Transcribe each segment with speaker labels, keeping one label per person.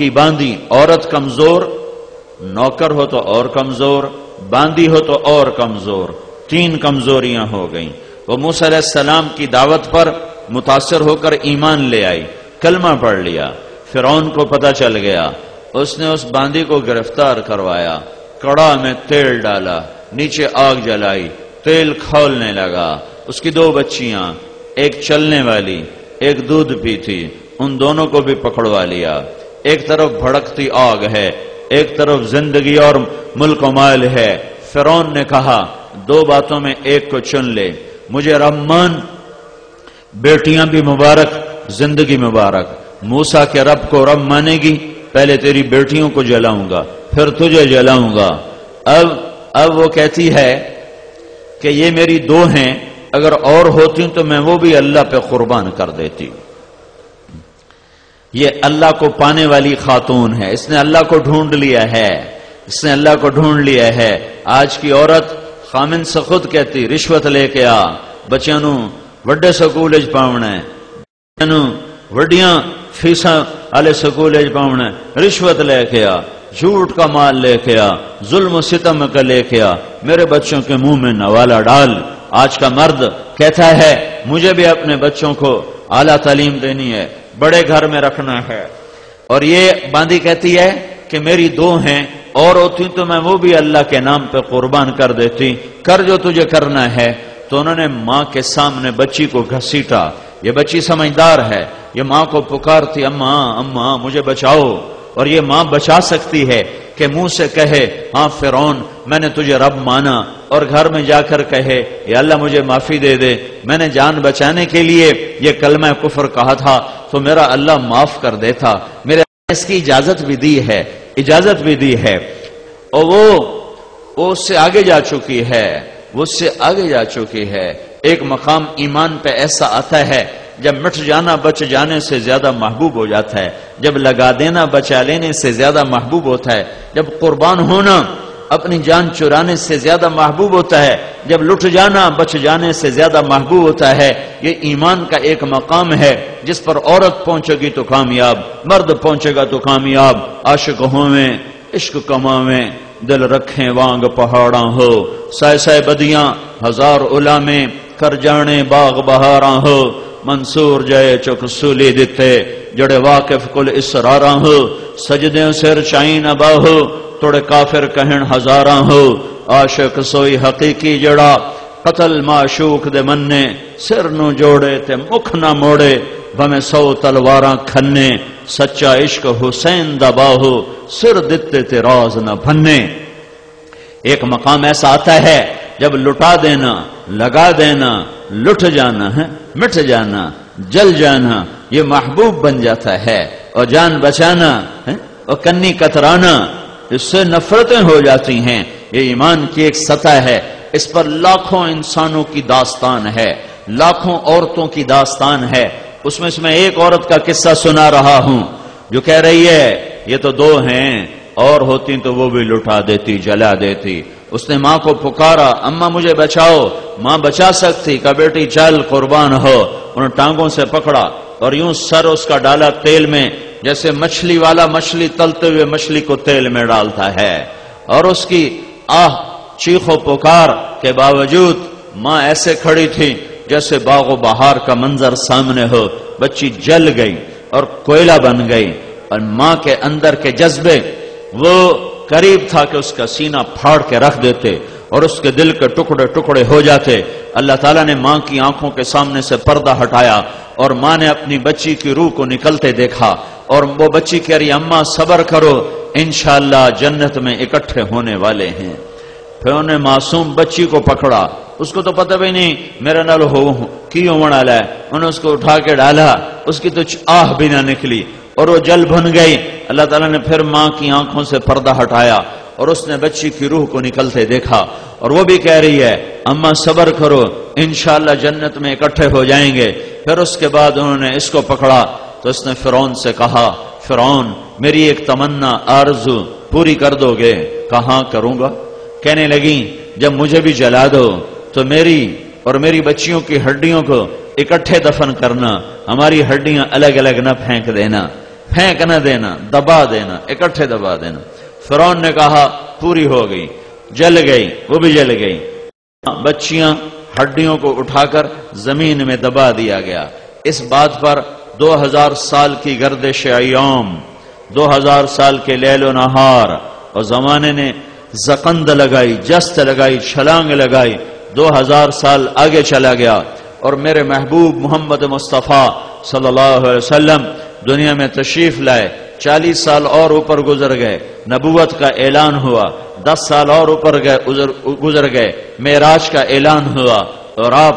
Speaker 1: کی باندھی، عورت کمزور، نوکر ہو تو اور کمزور، باندھی ہو تو اور کمزور، تین کمزوریاں ہو گئیں۔ وہ موسیٰ علیہ السلام کی دعوت پر متاثر ہو کر ایمان لے آئی، کلمہ پڑھ لیا۔ فرعون کو پتہ چل گیا، اس نے اس باندھی کو گرفتار کروایا، کڑا میں تیل ڈالا، نیچے آگ جلائی، تیل کھولنے لگا۔ اس کی دو بچیاں، ایک چلنے والی، ایک دودھ پیتی، ان دونوں کو بھی پکڑوا لیا۔ ایک طرف بھڑکتی آگ ہے، ایک طرف زندگی اور ملک و مال ہے۔ فرعون نے کہا دو باتوں میں ایک کو چن لے، مجھے رب مان، بیٹیاں بھی مبارک، زندگی مبارک۔ موسیٰ کے رب کو رب مانے گی، پہلے تیری بیٹیوں کو جلاؤں گا، پھر تجھے جلاؤں گا۔ اب وہ کہتی ہے کہ یہ میری دو ہیں، اگر اور ہوتی تو میں وہ بھی اللہ پہ قربان کر دیتی۔ یہ اللہ کو پانے والی خاتون ہے، اس نے اللہ کو ڈھونڈ لیا ہے، اس نے اللہ کو ڈھونڈ لیا ہے۔ آج کی عورت خامن سے خود کہتی رشوت لے کے آ، بچیاں نو وڈے سکول وچ پاونا ہے، بچیاں نو وڈیاں فیساں والے سکول وچ پاونا ہے، رشوت لے کے آ، جھوٹ کا مال لے کے آ، ظلم و ستم کا لے کے آ، میرے بچوں کے منہ میں نوالا ڈال۔ آج کا مرد کہتا ہے مجھے بھی اپنے بچوں کو اعلیٰ تعلیم دینی ہے، بڑے گھر میں رکھنا ہے، اور یہ باندھی کہتی ہے کہ میری دو ہیں، اور ہوتی تو میں وہ بھی اللہ کے نام پہ قربان کر دیتی، کر جو تجھے کرنا ہے۔ تو انہوں نے ماں کے سامنے بچی کو گھسیٹا۔ یہ بچی سمجھدار ہے، یہ ماں کو پکارتی اماں اماں مجھے بچاؤ، اور یہ ماں بچا سکتی ہے کہ منہ سے کہے ہاں فرعون میں نے تجھے رب مانا، اور گھر میں جا کر کہے یا اللہ مجھے معافی دے دے، میں نے جان بچانے کے لیے یہ کلمہ کفر کہا تھا تو میرا اللہ معاف کر دیتا، میرے اس کی اجازت بھی دی ہے، اجازت بھی دی ہے۔ اور وہ اس سے آگے جا چکی ہے، وہ اس سے آگے جا چکی ہے۔ ایک مقام ایمان پہ ایسا آتا ہے جب مٹ جانا بچ جانے سے زیادہ محبوب ہو جاتا ہے، جب لگا دینا بچا لینے سے زیادہ محبوب ہوتا ہے، جب قربان ہونا اپنی جان چرانے سے زیادہ محبوب ہوتا ہے، جب لٹ جانا بچ جانے سے زیادہ محبوب ہوتا ہے۔ یہ ایمان کا ایک مقام ہے جس پر عورت پہنچے گی تو کامیاب، مرد پہنچے گا تو کامیاب۔ عاشق ہوویں عشق کماویں، دل رکھیں وانگ پہاڑاں ہو، سائے سائے بدیاں ہزار علامیں، کر جانے باغ بہاراں ہو، منصور جائے چک سولی دتے، جڑے واقف کل اسراراں ہو، سجدیں سر چائیں نبا ہو، توڑے کافر کہن ہزاراں ہو، عاشق سوئی حقیقی جڑا، قتل معشوق دے مننے، سر نو جوڑے تے مکھ نہ موڑے، بھمیں 100 تلواراں کھنے، سچا عشق حسین دا باہو، سر دتے تے راز نہ بھنے۔ ایک مقام ایسا آتا ہے جب لٹا دینا، لگا دینا، لٹ جانا ہے، مٹ جانا، جل جانا یہ محبوب بن جاتا ہے، اور جان بچانا اور کنی کترانا اس سے نفرتیں ہو جاتی ہیں۔ یہ ایمان کی ایک سطح ہے، اس پر لاکھوں انسانوں کی داستان ہے، لاکھوں عورتوں کی داستان ہے۔ اس میں ایک عورت کا قصہ سنا رہا ہوں جو کہہ رہی ہے یہ تو دو ہیں، اور ہوتی تو وہ بھی لٹا دیتی، جلا دیتی۔ اس نے ماں کو پکارا اماں مجھے بچاؤ، ماں بچا سکتی، کہا بیٹی چل قربان ہو۔ انہوں ٹانگوں سے پکڑا اور یوں سر اس کا ڈالا تیل میں، جیسے مچھلی والا مچھلی تلتے ہوئے مچھلی کو تیل میں ڈالتا ہے، اور اس کی آہ چیخ و پکار کے باوجود ماں ایسے کھڑی تھی جیسے باغ و بہار کا منظر سامنے ہو۔ بچی جل گئی اور کوئلہ بن گئی، اور ماں کے اندر کے جذبے وہ قریب تھا کہ اس کا سینہ پھاڑ کے رکھ دیتے اور اس کے دل کے ٹکڑے ٹکڑے ہو جاتے۔ اللہ تعالیٰ نے ماں کی آنکھوں کے سامنے سے پردہ ہٹایا، اور ماں نے اپنی بچی کی روح کو نکلتے دیکھا، اور وہ بچی کہہ رہی اماں صبر کرو، انشاءاللہ جنت میں اکٹھے ہونے والے ہیں۔ پھر انہوں نے معصوم بچی کو پکڑا، اس کو تو پتہ بھی نہیں میرا نال کی ہونے والا ہے، انہوں نے اس کو اٹھا کے ڈالا، اس کی تو آہ بھی نہ نکلی اور وہ جل بھن گئی۔ اللہ تعالیٰ نے پھر ماں کی آنکھوں سے پردہ ہٹایا اور اس نے بچی کی روح کو نکلتے دیکھا، اور وہ بھی کہہ رہی ہے اماں صبر کرو، انشاءاللہ جنت میں اکٹھے ہو جائیں گے۔ پھر اس کے بعد انہوں نے اس کو پکڑا تو اس نے فرعون سے کہا فرعون میری ایک تمنا آرزو پوری کر دو گے؟ کہاں کروں گا؟ کہنے لگی جب مجھے بھی جلا دو تو میری اور میری بچیوں کی ہڈیوں کو اکٹھے دفن کرنا، ہماری ہڈیاں الگ الگ نہ پھینک دینا۔ پھینک نہ دینا، دبا دینا، اکٹھے دبا دینا۔ فرعون نے کہا پوری ہو گئی، جل گئی، وہ بھی جل گئی۔ بچیاں ہڈیوں کو اٹھا کر زمین میں دبا دیا گیا۔ اس بات پر 2000 سال کی گردش ایام، 2000 سال کے لیل و نہار، اور زمانے نے زقند لگائی، جست لگائی، چھلانگ لگائی، 2000 سال آگے چلا گیا، اور میرے محبوب محمد مصطفیٰ صلی اللہ علیہ وسلم دنیا میں تشریف لائے۔ 40 سال اور اوپر گزر گئے، نبوت کا اعلان ہوا۔ 10 سال اور اوپر گزر گئے، معراج کا اعلان ہوا، اور آپ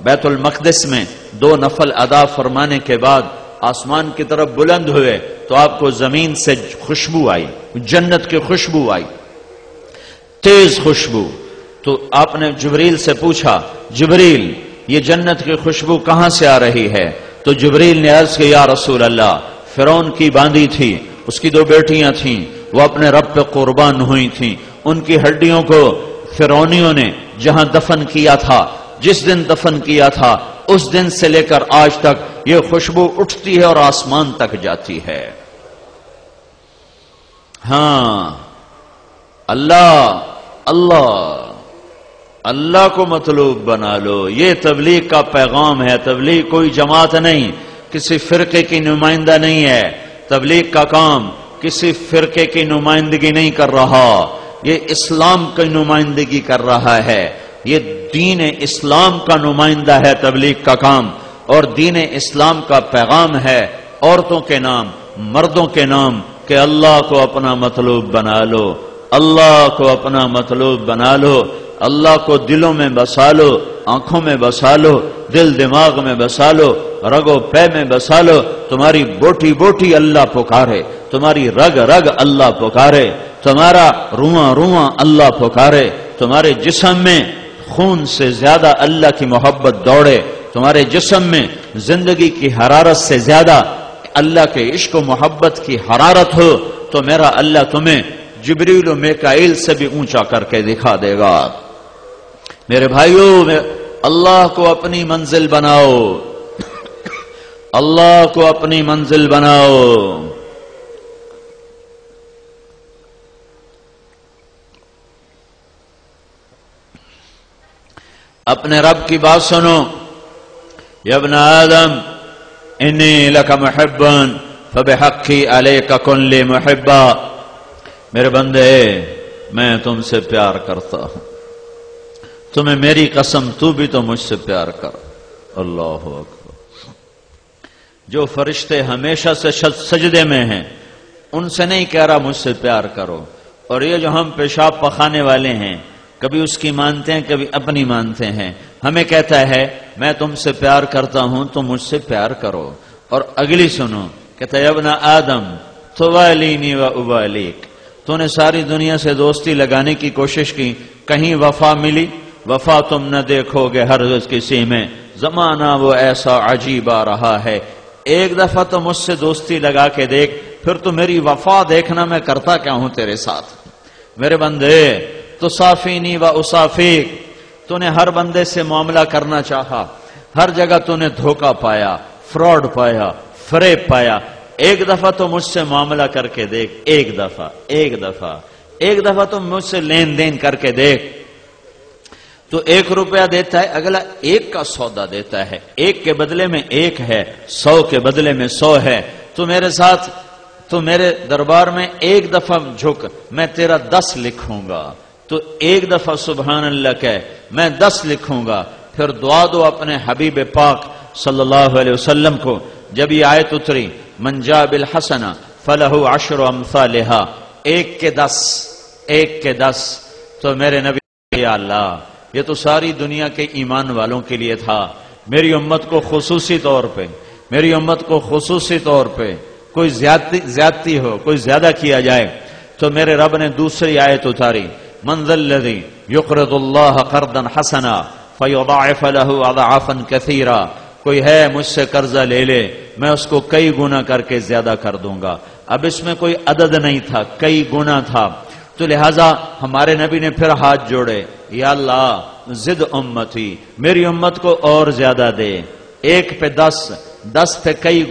Speaker 1: بیت المقدس میں 2 نفل ادا فرمانے کے بعد آسمان کی طرف بلند ہوئے تو آپ کو زمین سے خوشبو آئی، جنت کی خوشبو آئی، تیز خوشبو۔ تو آپ نے جبریل سے پوچھا، جبریل یہ جنت کی خوشبو کہاں سے آ رہی ہے؟ تو جبریل نے عرض کیا، یا رسول اللہ، فرعون کی باندی تھی، اس کی 2 بیٹیاں تھیں، وہ اپنے رب پہ قربان ہوئی تھیں، ان کی ہڈیوں کو فرعونیوں نے جہاں دفن کیا تھا، جس دن دفن کیا تھا اس دن سے لے کر آج تک یہ خوشبو اٹھتی ہے اور آسمان تک جاتی ہے۔ ہاں، اللہ کو مطلوب بنا لو، یہ تبلیغ کا پیغام ہے۔ تبلیغ کوئی جماعت نہیں، کسی فرقے کی نمائندہ نہیں ہے۔ تبلیغ کا کام کسی فرقے کی نمائندگی نہیں کر رہا، یہ اسلام کی نمائندگی کر رہا ہے۔ یہ دین اسلام کا نمائندہ ہے تبلیغ کا کام، اور دین اسلام کا پیغام ہے عورتوں کے نام، مردوں کے نام، کہ اللہ کو اپنا مطلوب بنا لو، اللہ کو اپنا مطلوب بنا لو، اللہ کو دلوں میں بسا لو، آنکھوں میں بسا لو، دل دماغ میں بسا لو، رگ و پے میں بسا لو۔ تمہاری بوٹی بوٹی اللہ پکارے، تمہاری رگ رگ اللہ پکارے، تمہارا رواں رواں اللہ پکارے، تمہارے جسم میں خون سے زیادہ اللہ کی محبت دوڑے، تمہارے جسم میں زندگی کی حرارت سے زیادہ اللہ کے عشق و محبت کی حرارت ہو، تو میرا اللہ تمہیں جبریل و میکائیل سے بھی اونچا کر کے دکھا دے گا۔ میرے بھائیوں، اللہ کو اپنی منزل بناؤ، اللہ کو اپنی منزل بناؤ۔ اپنے رب کی بات سنو، یا ابن آدم انی لک محب فبحقی علیک کن لی محبا، میرے بندے میں تم سے پیار کرتا ہوں، تمہیں میری قسم تو بھی تو مجھ سے پیار کر۔ اللہ اکبر۔ جو فرشتے ہمیشہ سے سجدے میں ہیں ان سے نہیں کہہ رہا مجھ سے پیار کرو، اور یہ جو ہم پیشاب پخانے والے ہیں کبھی اس کی مانتے ہیں کبھی اپنی مانتے ہیں، ہمیں کہتا ہے میں تم سے پیار کرتا ہوں تو مجھ سے پیار کرو۔ اور اگلی سنو، کہتا ہے ابن آدم توالینی و ابالیک، تو نے ساری دنیا سے دوستی لگانے کی کوشش کی، کہیں وفا ملی؟ وفا تم نہ دیکھو گے ہر روز کسی میں، زمانہ وہ ایسا عجیب آ رہا ہے۔ ایک دفعہ تو مجھ سے دوستی لگا کے دیکھ، پھر تو میری وفا دیکھنا میں کرتا کیا ہوں تیرے ساتھ۔ میرے بندے تو صافینی و اصافیک، تو نے ہر بندے سے معاملہ کرنا چاہا، ہر جگہ تو نے دھوکہ پایا، فراڈ پایا، فریب پایا، ایک دفعہ تو مجھ سے معاملہ کر کے دیکھ، ایک دفعہ تو مجھ سے لین دین کر کے دیکھ۔ تو 1 روپیہ دیتا ہے، اگلا 1 کا سودا دیتا ہے، 1 کے بدلے میں 1 ہے، 100 کے بدلے میں 100 ہے۔ تو میرے ساتھ، تو میرے دربار میں 1 دفعہ جھک، میں تیرا 10 لکھوں گا۔ تو 1 دفعہ سبحان اللہ کہہ، میں 10 لکھوں گا۔ پھر دعا دو اپنے حبیب پاک صلی اللہ علیہ وسلم کو۔ جب یہ آیت اتری من جاء بالحسنہ فلہ 10 امثالہا، 1 کے 10، تو میرے نبی یا اللہ یہ تو ساری دنیا کے ایمان والوں کے لیے تھا، میری امت کو خصوصی طور پہ کوئی زیادتی ہو، کوئی زیادہ کیا جائے، تو میرے رب نے دوسری آیت اتاری من ذا الذی یقرض اللہ قرضا حسنا فیضاعف له اضعافا کثیرا، کوئی ہے مجھ سے قرضہ لے لے میں اس کو کئی گنا کر کے زیادہ کر دوں گا۔ اب اس میں کوئی عدد نہیں تھا، کئی گنا تھا، تو لہٰذا ہمارے نبی نے پھر ہاتھ جوڑے، یا اللہ زد امتی، میری امت کو اور زیادہ دے، 1 پہ 10، 10 پہ کئی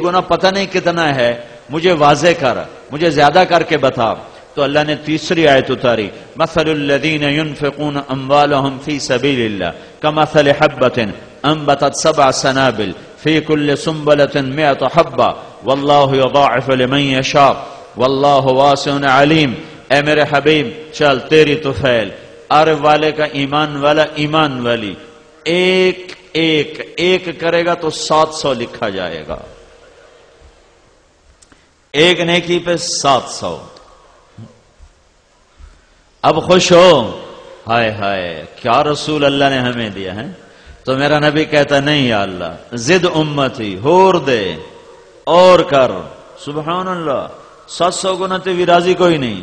Speaker 1: گنا پتہ نہیں کتنا ہے، مجھے واضح کر، مجھے زیادہ کر کے بتا. تو اللہ نے تیسری آیت اتاری، مثل الذین ينفقون اموالهم فی سبیل اللہ کمثل حبۃ انبتت 7 سنابل فی کل سنبلۃ 100 حبۃ واللہ یضاعف لمن یشاء واللہ واسع علیم. اے میرے حبیب چل تیری طفیل، عرب والے کا ایمان والا ایمان والی ایک کرے گا تو 700 لکھا جائے گا، ایک نیکی پہ 700. اب خوش ہو، ہائے ہائے کیا رسول اللہ نے ہمیں دیا ہے. تو میرا نبی کہتا نہیں یا اللہ زد امتی، ہور دے اور کر. سبحان اللہ، 700 گنا تے بھی راضی کوئی نہیں.